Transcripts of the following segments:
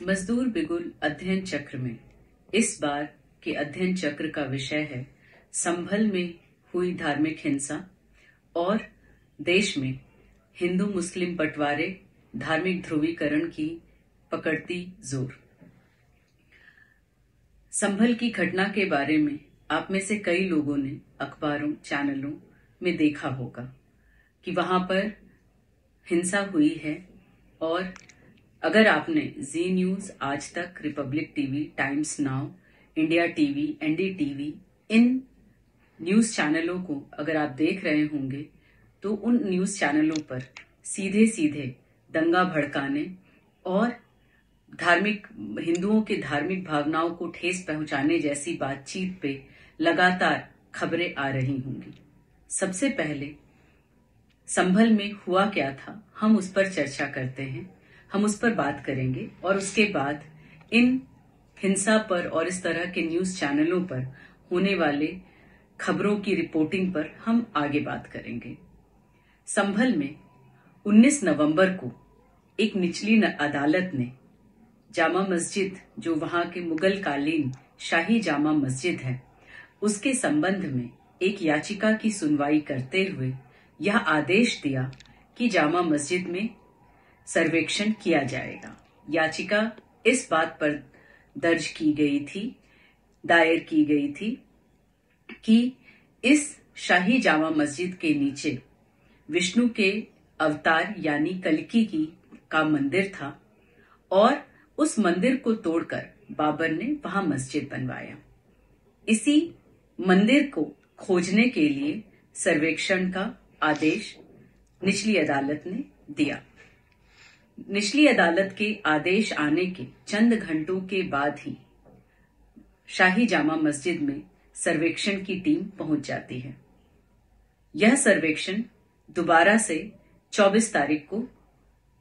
मजदूर बिगुल अध्ययन चक्र में इस बार के अध्ययन चक्र का विषय है संभल में हुई धार्मिक हिंसा और देश में हिंदू मुस्लिम बंटवारे धार्मिक ध्रुवीकरण की पकड़ती जोर। संभल की घटना के बारे में आप में से कई लोगों ने अखबारों चैनलों में देखा होगा कि वहां पर हिंसा हुई है, और अगर आपने जी news, Aaj Tak, Republic TV, Times now, India TV, NDTV, in news चैनलों को अगर आप देख रहे होंगे तो उन न्यूज चैनलों पर सीधे सीधे दंगा भड़काने और हिंदुओं के धार्मिक भावनाओं को ठेस पहुंचाने जैसी बातचीत पे लगातार खबरें आ रही होंगी। सबसे पहले संभल में हुआ क्या था, हम उस पर चर्चा करते हैं, हम उस पर बात करेंगे और उसके बाद इन हिंसा पर और इस तरह के न्यूज चैनलों पर होने वाले खबरों की रिपोर्टिंग पर हम आगे बात करेंगे। संभल में 19 नवंबर को एक निचली अदालत ने जामा मस्जिद, जो वहां के मुगल कालीन शाही जामा मस्जिद है, उसके संबंध में एक याचिका की सुनवाई करते हुए यह आदेश दिया कि जामा मस्जिद में सर्वेक्षण किया जाएगा। याचिका इस बात पर दायर की गई थी कि इस शाही जामा मस्जिद के नीचे विष्णु के अवतार यानी कल्कि का मंदिर था और उस मंदिर को तोड़कर बाबर ने वहां मस्जिद बनवाया। इसी मंदिर को खोजने के लिए सर्वेक्षण का आदेश निचली अदालत ने दिया। निचली अदालत के आदेश आने के चंद घंटों के बाद ही शाही जामा मस्जिद में सर्वेक्षण की टीम पहुंच जाती है। यह सर्वेक्षण दोबारा से 24 तारीख को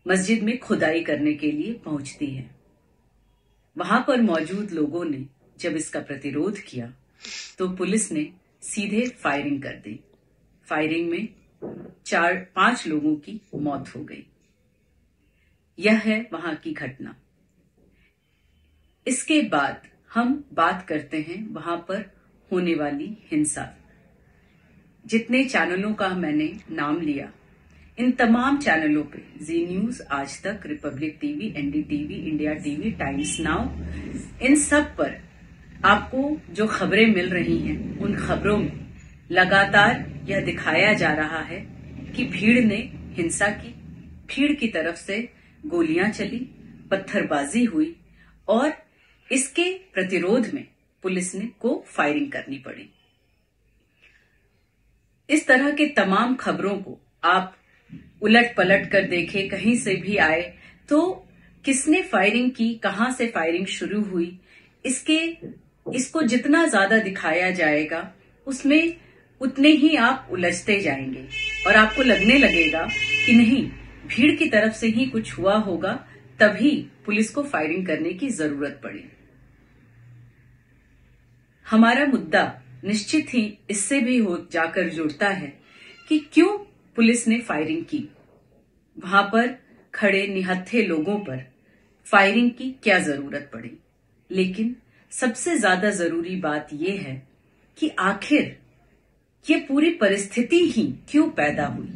मस्जिद में खुदाई करने के लिए पहुंचती है। वहां पर मौजूद लोगों ने जब इसका प्रतिरोध किया तो पुलिस ने सीधे फायरिंग कर दी। फायरिंग में 4-5 लोगों की मौत हो गई। यह है वहां की घटना। इसके बाद हम बात करते हैं वहां पर होने वाली हिंसा। जितने चैनलों का मैंने नाम लिया, इन तमाम चैनलों पे जी news, Aaj Tak, Republic TV, NDTV, India TV, Times Now, इन सब पर आपको जो खबरें मिल रही हैं, उन खबरों में लगातार यह दिखाया जा रहा है कि भीड़ ने हिंसा की, भीड़ की तरफ से गोलियां चली, पत्थरबाजी हुई और इसके प्रतिरोध में पुलिस को फायरिंग करनी पड़ी। इस तरह के तमाम खबरों को आप उलट पलट कर देखें, कहीं से भी आए तो किसने फायरिंग की, कहां से फायरिंग शुरू हुई, इसको जितना ज्यादा दिखाया जाएगा उसमें उतने ही आप उलझते जाएंगे और आपको लगने लगेगा कि नहीं, भीड़ की तरफ से ही कुछ हुआ होगा, तभी पुलिस को फायरिंग करने की जरूरत पड़ी। हमारा मुद्दा निश्चित ही इससे भी जाकर जुड़ता है कि क्यों पुलिस ने फायरिंग की, वहां पर खड़े निहत्थे लोगों पर फायरिंग की क्या जरूरत पड़ी। लेकिन सबसे ज्यादा जरूरी बात यह है कि आखिर ये पूरी परिस्थिति ही क्यों पैदा हुई,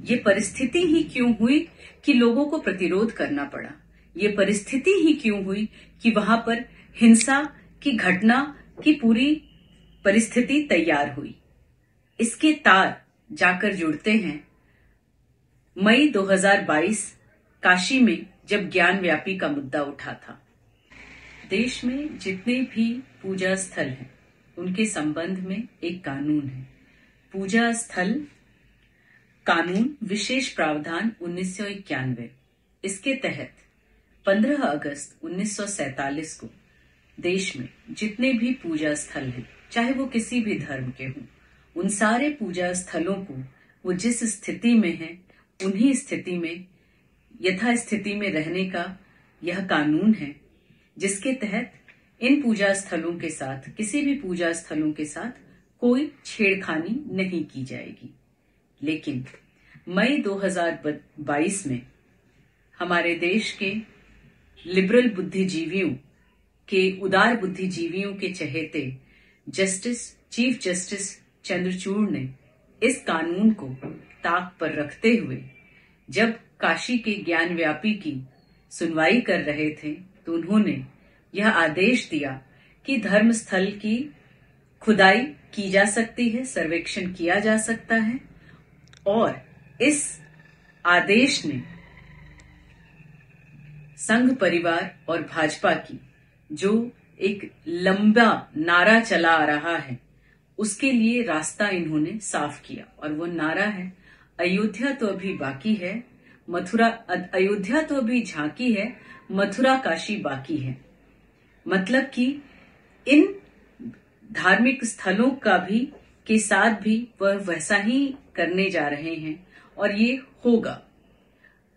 ये परिस्थिति ही क्यों हुई कि लोगों को प्रतिरोध करना पड़ा, ये परिस्थिति ही क्यों हुई कि वहां पर हिंसा की घटना की पूरी परिस्थिति तैयार हुई। इसके तार जाकर जुड़ते हैं मई 2022 काशी में, जब ज्ञान व्यापी का मुद्दा उठा था। देश में जितने भी पूजा स्थल हैं उनके संबंध में एक कानून है, पूजा स्थल कानून विशेष प्रावधान 1991। इसके तहत 15 अगस्त 1947 को देश में जितने भी पूजा स्थल हैं, चाहे वो किसी भी धर्म के हों, उन सारे पूजा स्थलों को वो जिस स्थिति में हैं उन्हीं स्थिति में, यथास्थिति में रहने का यह कानून है, जिसके तहत इन पूजा स्थलों के साथ, किसी भी पूजा स्थलों के साथ कोई छेड़खानी नहीं की जाएगी। लेकिन मई 2022 में हमारे देश के लिबरल बुद्धिजीवियों के, उदार बुद्धिजीवियों के चहेते चीफ जस्टिस चंद्रचूड़ ने इस कानून को ताक पर रखते हुए जब काशी के ज्ञानव्यापी की सुनवाई कर रहे थे तो उन्होंने यह आदेश दिया कि धर्मस्थल की खुदाई की जा सकती है, सर्वेक्षण किया जा सकता है। और इस आदेश ने संघ परिवार और भाजपा की जो एक लंबा नारा चला आ रहा है उसके लिए रास्ता इन्होंने साफ किया। और वो नारा है, अयोध्या तो अभी बाकी है, अयोध्या तो अभी झांकी है, मथुरा काशी बाकी है। मतलब कि इन धार्मिक स्थलों का भी के साथ भी वह वैसा ही करने जा रहे हैं और ये होगा।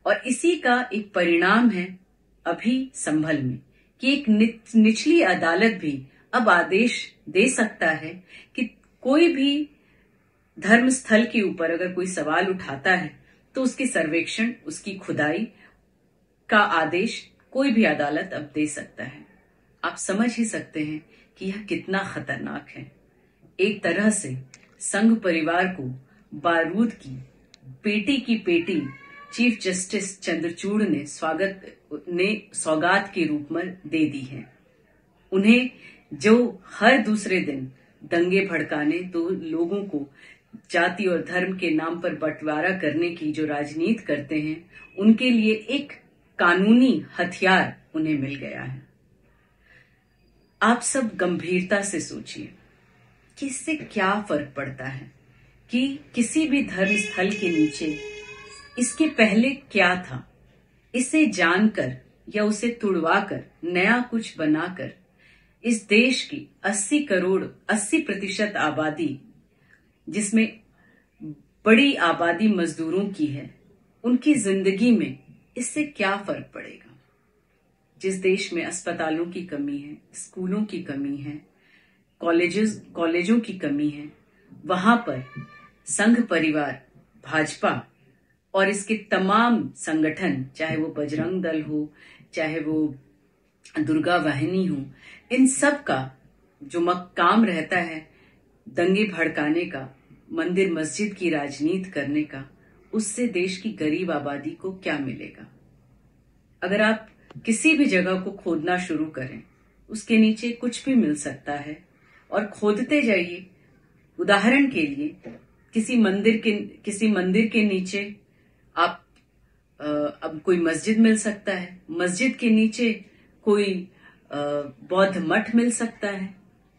और इसी का एक परिणाम है अभी संभल में कि एक निचली अदालत भी अब आदेश दे सकता है कि कोई भी धर्म स्थल के ऊपर अगर कोई सवाल उठाता है तो उसके सर्वेक्षण, उसकी खुदाई का आदेश कोई भी अदालत अब दे सकता है। आप समझ ही सकते हैं कि यह कितना खतरनाक है। एक तरह से संघ परिवार को बारूद की पेटी चीफ जस्टिस चंद्रचूड़ ने सौगात के रूप में दे दी है। उन्हें जो हर दूसरे दिन दंगे भड़काने, तो लोगों को जाति और धर्म के नाम पर बंटवारा करने की जो राजनीति करते हैं, उनके लिए एक कानूनी हथियार उन्हें मिल गया है। आप सब गंभीरता से सोचिए कि इससे क्या फर्क पड़ता है कि किसी भी धर्म स्थल के नीचे इसके पहले क्या था। इसे जानकर या उसे तुड़वाकर नया कुछ बनाकर इस देश की 80% आबादी, जिसमें बड़ी आबादी मजदूरों की है, उनकी जिंदगी में इससे क्या फर्क पड़ेगा। जिस देश में अस्पतालों की कमी है, स्कूलों की कमी है, कॉलेजों की कमी है, वहां पर संघ परिवार, भाजपा और इसके तमाम संगठन, चाहे वो बजरंग दल हो, चाहे वो दुर्गा वाहिनी हो, इन सब का जो काम रहता है दंगे भड़काने का, मंदिर मस्जिद की राजनीति करने का, उससे देश की गरीब आबादी को क्या मिलेगा। अगर आप किसी भी जगह को खोदना शुरू करें, उसके नीचे कुछ भी मिल सकता है और खोदते जाइए। उदाहरण के लिए किसी मंदिर के नीचे आप अब कोई मस्जिद मिल सकता है, मस्जिद के नीचे कोई बौद्ध मठ मिल सकता है।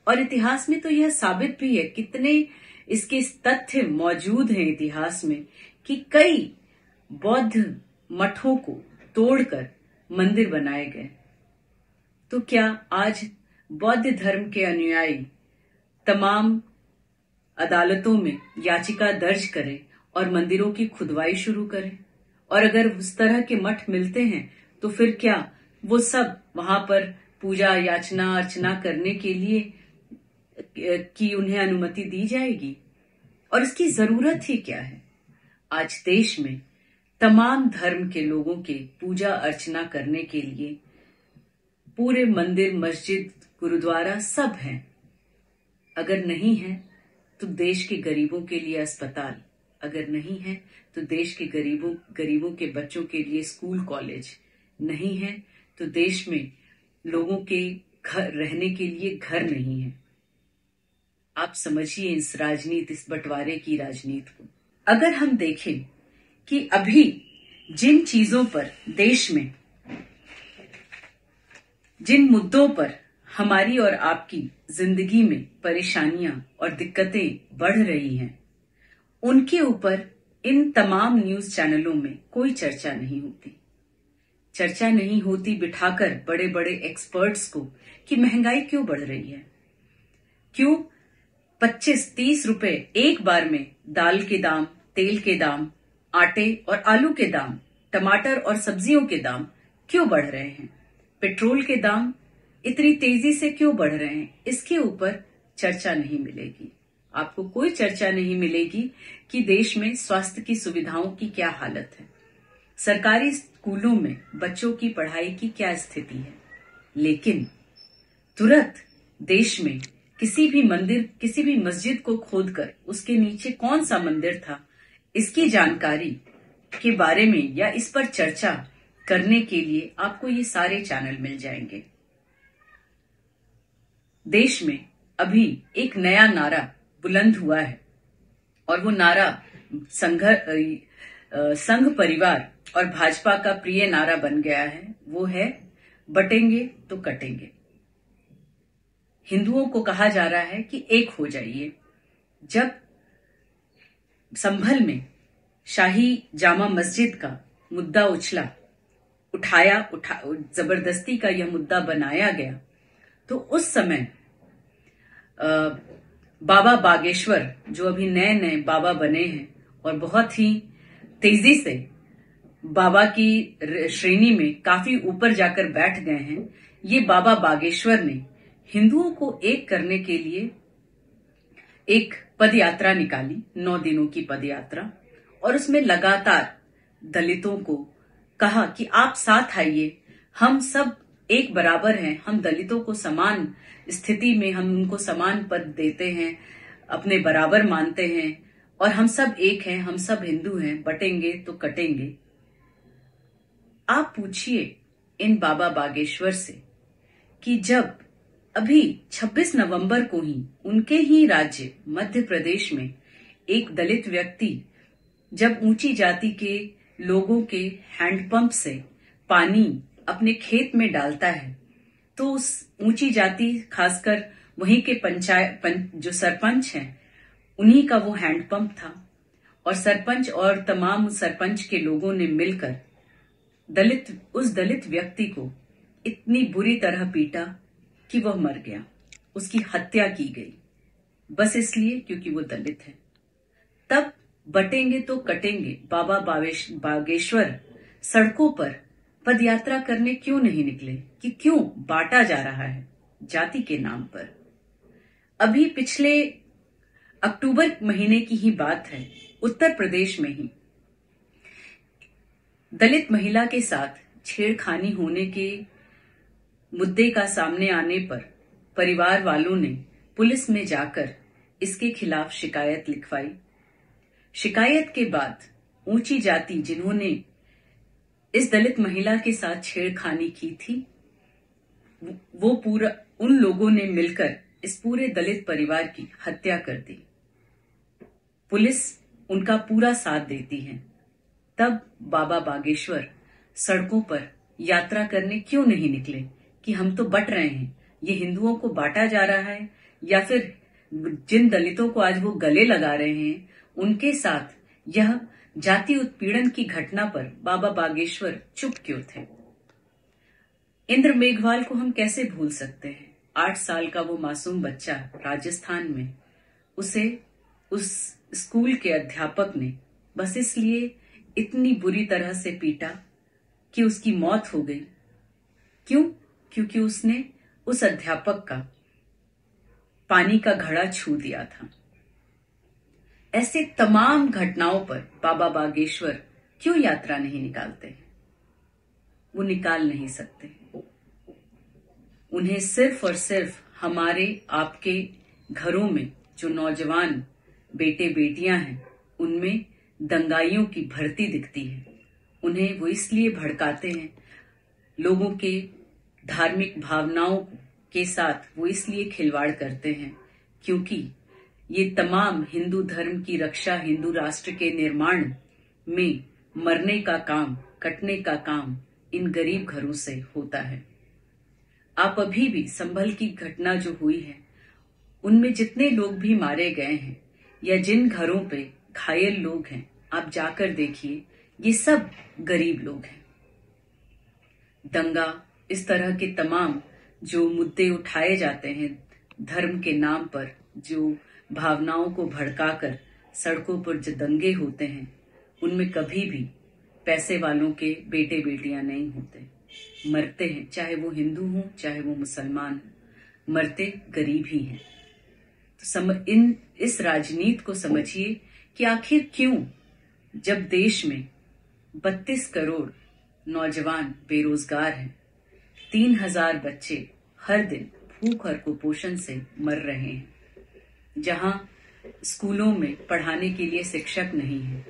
और इतिहास में तो यह साबित भी है, कितने इसके तथ्य मौजूद हैं इतिहास में कि कई बौद्ध मठों को तोड़कर मंदिर बनाए गए। तो क्या आज बौद्ध धर्म के अनुयायी तमाम अदालतों में याचिका दर्ज करें और मंदिरों की खुदवाई शुरू करें? और अगर उस तरह के मठ मिलते हैं तो फिर क्या वो सब वहां पर पूजा याचना अर्चना करने के लिए कि उन्हें अनुमति दी जाएगी? और इसकी जरूरत ही क्या है? आज देश में तमाम धर्म के लोगों के पूजा अर्चना करने के लिए पूरे मंदिर, मस्जिद, गुरुद्वारा सब हैं। अगर नहीं है तो देश के गरीबों के लिए अस्पताल, अगर नहीं है तो देश के गरीबों के बच्चों के लिए स्कूल कॉलेज नहीं है, तो देश में लोगों के घर रहने के लिए घर नहीं है। आप समझिए इस राजनीति, इस बंटवारे की राजनीति को। अगर हम देखें कि अभी जिन चीजों पर देश में, जिन मुद्दों पर हमारी और आपकी जिंदगी में परेशानियां और दिक्कतें बढ़ रही हैं, उनके ऊपर इन तमाम न्यूज चैनलों में कोई चर्चा नहीं होती। चर्चा नहीं होती बिठाकर बड़े बड़े एक्सपर्ट्स को कि महंगाई क्यों बढ़ रही है, क्यों 25-30 रुपए एक बार में दाल के दाम, तेल के दाम, आटे और आलू के दाम, टमाटर और सब्जियों के दाम क्यों बढ़ रहे हैं, पेट्रोल के दाम इतनी तेजी से क्यों बढ़ रहे हैं। इसके ऊपर चर्चा नहीं मिलेगी। आपको कोई चर्चा नहीं मिलेगी कि देश में स्वास्थ्य की सुविधाओं की क्या हालत है, सरकारी स्कूलों में बच्चों की पढ़ाई की क्या स्थिति है, लेकिन तुरंत देश में किसी भी मंदिर, किसी भी मस्जिद को खोदकर उसके नीचे कौन सा मंदिर था, इसकी जानकारी के बारे में या इस पर चर्चा करने के लिए आपको ये सारे चैनल मिल जाएंगे। देश में अभी एक नया नारा बुलंद हुआ है और वो नारा संघ परिवार और भाजपा का प्रिय नारा बन गया है। वो है बटेंगे तो कटेंगे। हिंदुओं को कहा जा रहा है कि एक हो जाइए। जब संभल में शाही जामा मस्जिद का मुद्दा जबरदस्ती का यह मुद्दा बनाया गया, तो उस समय बाबा बागेश्वर, जो अभी नए नए बाबा बने हैं और बहुत ही तेजी से बाबा की श्रेणी में काफी ऊपर जाकर बैठ गए हैं, ये बाबा बागेश्वर ने हिंदुओं को एक करने के लिए एक पदयात्रा निकाली, 9 दिनों की पदयात्रा, और उसमें लगातार दलितों को कहा कि आप साथ आइए, हम सब एक बराबर हैं, हम दलितों को समान स्थिति में, हम उनको समान पद देते हैं, अपने बराबर मानते हैं और हम सब एक हैं, हम सब हिंदू हैं, बटेंगे तो कटेंगे। आप पूछिए इन बाबा बागेश्वर से कि जब अभी 26 नवंबर को ही उनके ही राज्य मध्य प्रदेश में एक दलित व्यक्ति जब ऊंची जाति के लोगों के हैंडपंप से पानी अपने खेत में डालता है, तो उस ऊंची जाति, खासकर वहीं के जो सरपंच हैं, उन्हीं का वो हैंडपंप था और सरपंच और तमाम सरपंच के लोगों ने मिलकर उस दलित व्यक्ति को इतनी बुरी तरह पीटा कि वह मर गया, उसकी हत्या की गई, बस इसलिए क्योंकि वो दलित है। तब बटेंगे तो कटेंगे बाबा बागेश्वर सड़कों पर पदयात्रा करने क्यों नहीं निकले, कि क्यों बांटा जा रहा है जाति के नाम पर। अभी पिछले अक्टूबर महीने की ही बात है, उत्तर प्रदेश में ही दलित महिला के साथ छेड़खानी होने के मुद्दे का सामने आने पर परिवार वालों ने पुलिस में जाकर इसके खिलाफ शिकायत लिखवाई। शिकायत के बाद ऊंची जाति जिन्होंने इस दलित महिला के साथ छेड़खानी की थी, वो उन लोगों ने मिलकर इस पूरे दलित परिवार की हत्या कर दी। पुलिस उनका पूरा साथ देती है। तब बाबा बागेश्वर सड़कों पर यात्रा करने क्यों नहीं निकले कि हम तो बट रहे हैं, ये हिंदुओं को बांटा जा रहा है, या फिर जिन दलितों को आज वो गले लगा रहे हैं उनके साथ यह जाति उत्पीड़न की घटना पर बाबा बागेश्वर चुप क्यों थे। इंद्र मेघवाल को हम कैसे भूल सकते हैं। 8 साल का वो मासूम बच्चा राजस्थान में, उसे उस स्कूल के अध्यापक ने बस इसलिए इतनी बुरी तरह से पीटा कि उसकी मौत हो गई। क्यों? क्योंकि उसने उस अध्यापक का पानी का घड़ा छू दिया था। ऐसे तमाम घटनाओं पर बाबा बागेश्वर क्यों यात्रा नहीं निकालते हैं? वो निकाल नहीं सकते। उन्हें सिर्फ और सिर्फ हमारे आपके घरों में जो नौजवान बेटे बेटियां हैं, उनमें दंगाइयों की भर्ती दिखती है। उन्हें वो इसलिए भड़काते हैं, लोगों के धार्मिक भावनाओं के साथ वो इसलिए खिलवाड़ करते हैं क्योंकि ये तमाम हिंदू धर्म की रक्षा, हिंदू राष्ट्र के निर्माण में मरने का काम, कटने का काम इन गरीब घरों से होता है। आप अभी भी संभल की घटना जो हुई है, उनमें जितने लोग भी मारे गए हैं या जिन घरों पे घायल लोग हैं, आप जाकर देखिए, ये सब गरीब लोग हैं। दंगा, इस तरह के तमाम जो मुद्दे उठाए जाते हैं धर्म के नाम पर, जो भावनाओं को भड़काकर सड़कों पर जो दंगे होते हैं, उनमें कभी भी पैसे वालों के बेटे बेटियां नहीं होते। मरते हैं, चाहे वो हिंदू हों चाहे वो मुसलमान हों, मरते गरीब ही हैं। तो इस राजनीति को समझिए कि आखिर क्यों, जब देश में 32 करोड़ नौजवान बेरोजगार हैं। 3000 बच्चे हर दिन भूख और कुपोषण से मर रहे हैं। जहां स्कूलों में पढ़ाने के लिए शिक्षक नहीं है,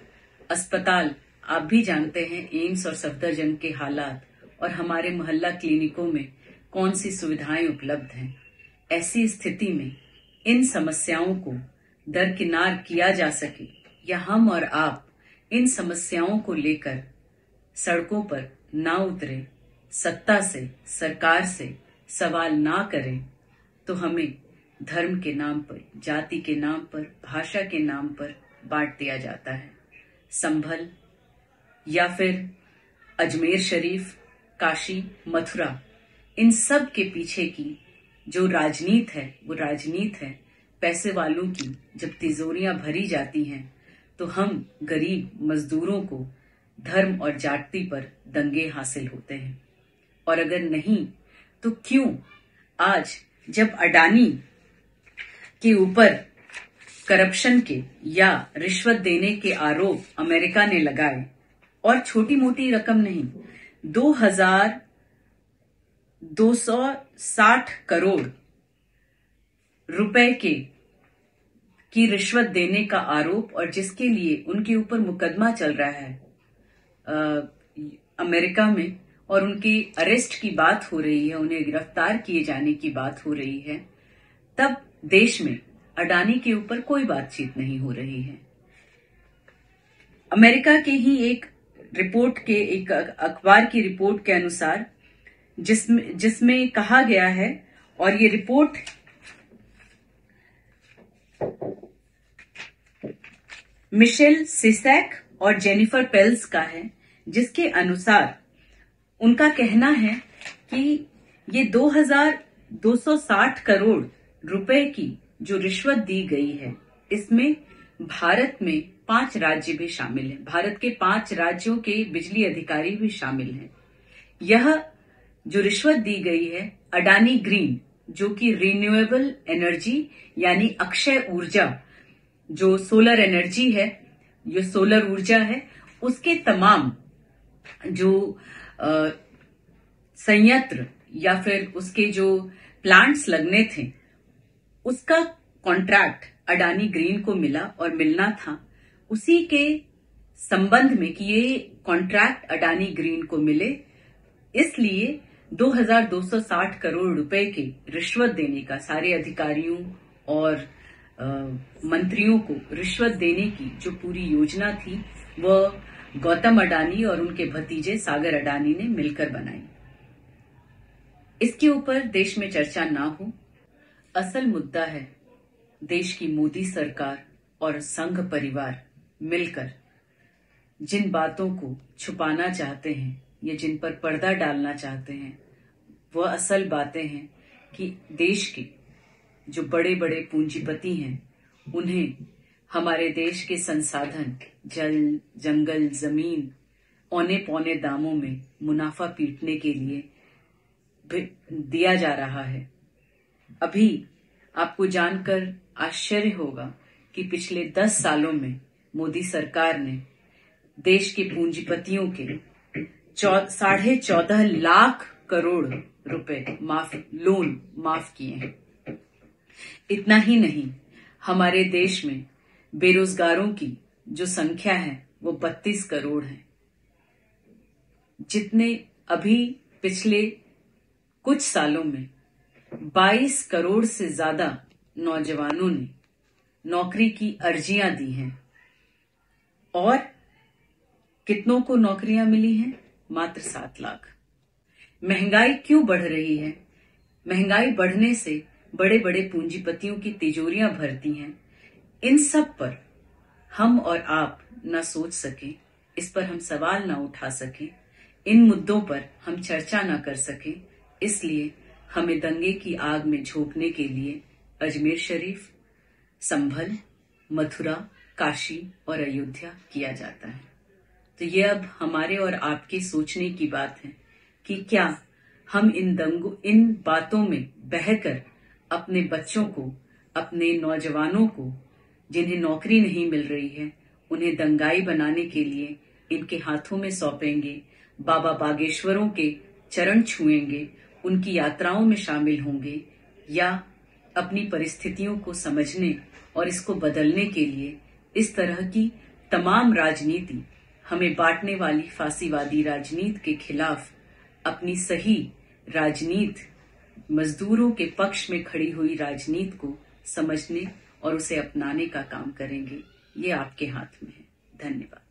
अस्पताल आप भी जानते हैं एम्स और सफदरजंग के हालात, और हमारे मोहल्ला क्लिनिकों में कौन सी सुविधाएं उपलब्ध हैं। ऐसी स्थिति में इन समस्याओं को दरकिनार किया जा सके या हम और आप इन समस्याओं को लेकर सड़कों पर ना उतरे, सत्ता से, सरकार से सवाल ना करें, तो हमें धर्म के नाम पर, जाति के नाम पर, भाषा के नाम पर बांट दिया जाता है। संभल या फिर अजमेर शरीफ, काशी, मथुरा, इन सब के पीछे की जो राजनीति है वो राजनीति है पैसे वालों की। जब तिजोरियां भरी जाती हैं तो हम गरीब मजदूरों को धर्म और जाति पर दंगे हासिल होते हैं। और अगर नहीं तो क्यों आज जब अडानी के ऊपर करप्शन के या रिश्वत देने के आरोप अमेरिका ने लगाए, और छोटी मोटी रकम नहीं, 2260 करोड़ रुपए की रिश्वत देने का आरोप, और जिसके लिए उनके ऊपर मुकदमा चल रहा है अमेरिका में, और उनकी अरेस्ट की बात हो रही है, उन्हें गिरफ्तार किए जाने की बात हो रही है, तब देश में अडानी के ऊपर कोई बातचीत नहीं हो रही है। अमेरिका के ही एक अखबार की रिपोर्ट के अनुसार, जिसमें कहा गया है, और ये रिपोर्ट मिशेल सिसैक और जेनिफर पेल्स का है, जिसके अनुसार उनका कहना है कि ये 2260 करोड़ रुपए की जो रिश्वत दी गई है, इसमें भारत में 5 राज्य भी शामिल हैं। भारत के 5 राज्यों के बिजली अधिकारी भी शामिल हैं। यह जो रिश्वत दी गई है अडानी ग्रीन, जो कि रिन्यूएबल एनर्जी यानी अक्षय ऊर्जा, जो सोलर एनर्जी है, जो सोलर ऊर्जा है, उसके तमाम जो संयंत्र या फिर उसके जो प्लांट्स लगने थे, उसका कॉन्ट्रैक्ट अडानी ग्रीन को मिला और मिलना था। उसी के संबंध में कि ये कॉन्ट्रैक्ट अडानी ग्रीन को मिले, इसलिए 2260 करोड़ रुपए की रिश्वत देने का, सारे अधिकारियों और मंत्रियों को रिश्वत देने की जो पूरी योजना थी, वह गौतम अडानी और उनके भतीजे सागर अडानी ने मिलकर बनाई। इसके ऊपर देश में चर्चा ना हो। असल मुद्दा है देश की मोदी सरकार और संघ परिवार मिलकर जिन बातों को छुपाना चाहते हैं या जिन पर पर्दा डालना चाहते हैं, वह असल बातें हैं कि देश के जो बड़े बड़े पूंजीपति हैं, उन्हें हमारे देश के संसाधन, जल, जंगल, जमीन औने पौने दामों में मुनाफा पीटने के लिए दिया जा रहा है। अभी आपको जानकर आश्चर्य होगा कि पिछले 10 सालों में मोदी सरकार ने देश के पूंजीपतियों के 14.5 लाख करोड़ रुपए लोन माफ किए हैं। इतना ही नहीं, हमारे देश में बेरोजगारों की जो संख्या है वो 32 करोड़ है। जितने अभी पिछले कुछ सालों में 22 करोड़ से ज्यादा नौजवानों ने नौकरी की अर्जियां दी हैं, और कितनों को नौकरियां मिली हैं? मात्र 7 लाख। महंगाई क्यों बढ़ रही है? महंगाई बढ़ने से बड़े बड़े पूंजीपतियों की तिजोरियां भरती हैं। इन सब पर हम और आप न सोच सकें, इस पर हम सवाल न उठा सकें, इन मुद्दों पर हम चर्चा न कर सकें, इसलिए हमें दंगे की आग में झोंकने के लिए अजमेर शरीफ, संभल, मथुरा, काशी और अयोध्या किया जाता है। तो ये अब हमारे और आपके सोचने की बात है कि क्या हम इन बातों में बहकर अपने बच्चों को, अपने नौजवानों को जिन्हें नौकरी नहीं मिल रही है, उन्हें दंगाई बनाने के लिए इनके हाथों में सौंपेंगे, बाबा बागेश्वरों के चरण छुएंगे, उनकी यात्राओं में शामिल होंगे, या अपनी परिस्थितियों को समझने और इसको बदलने के लिए इस तरह की तमाम राजनीति, हमें बांटने वाली फांसीवादी राजनीति के खिलाफ अपनी सही राजनीति, मजदूरों के पक्ष में खड़ी हुई राजनीति को समझने और उसे अपनाने का काम करेंगे। ये आपके हाथ में है। धन्यवाद।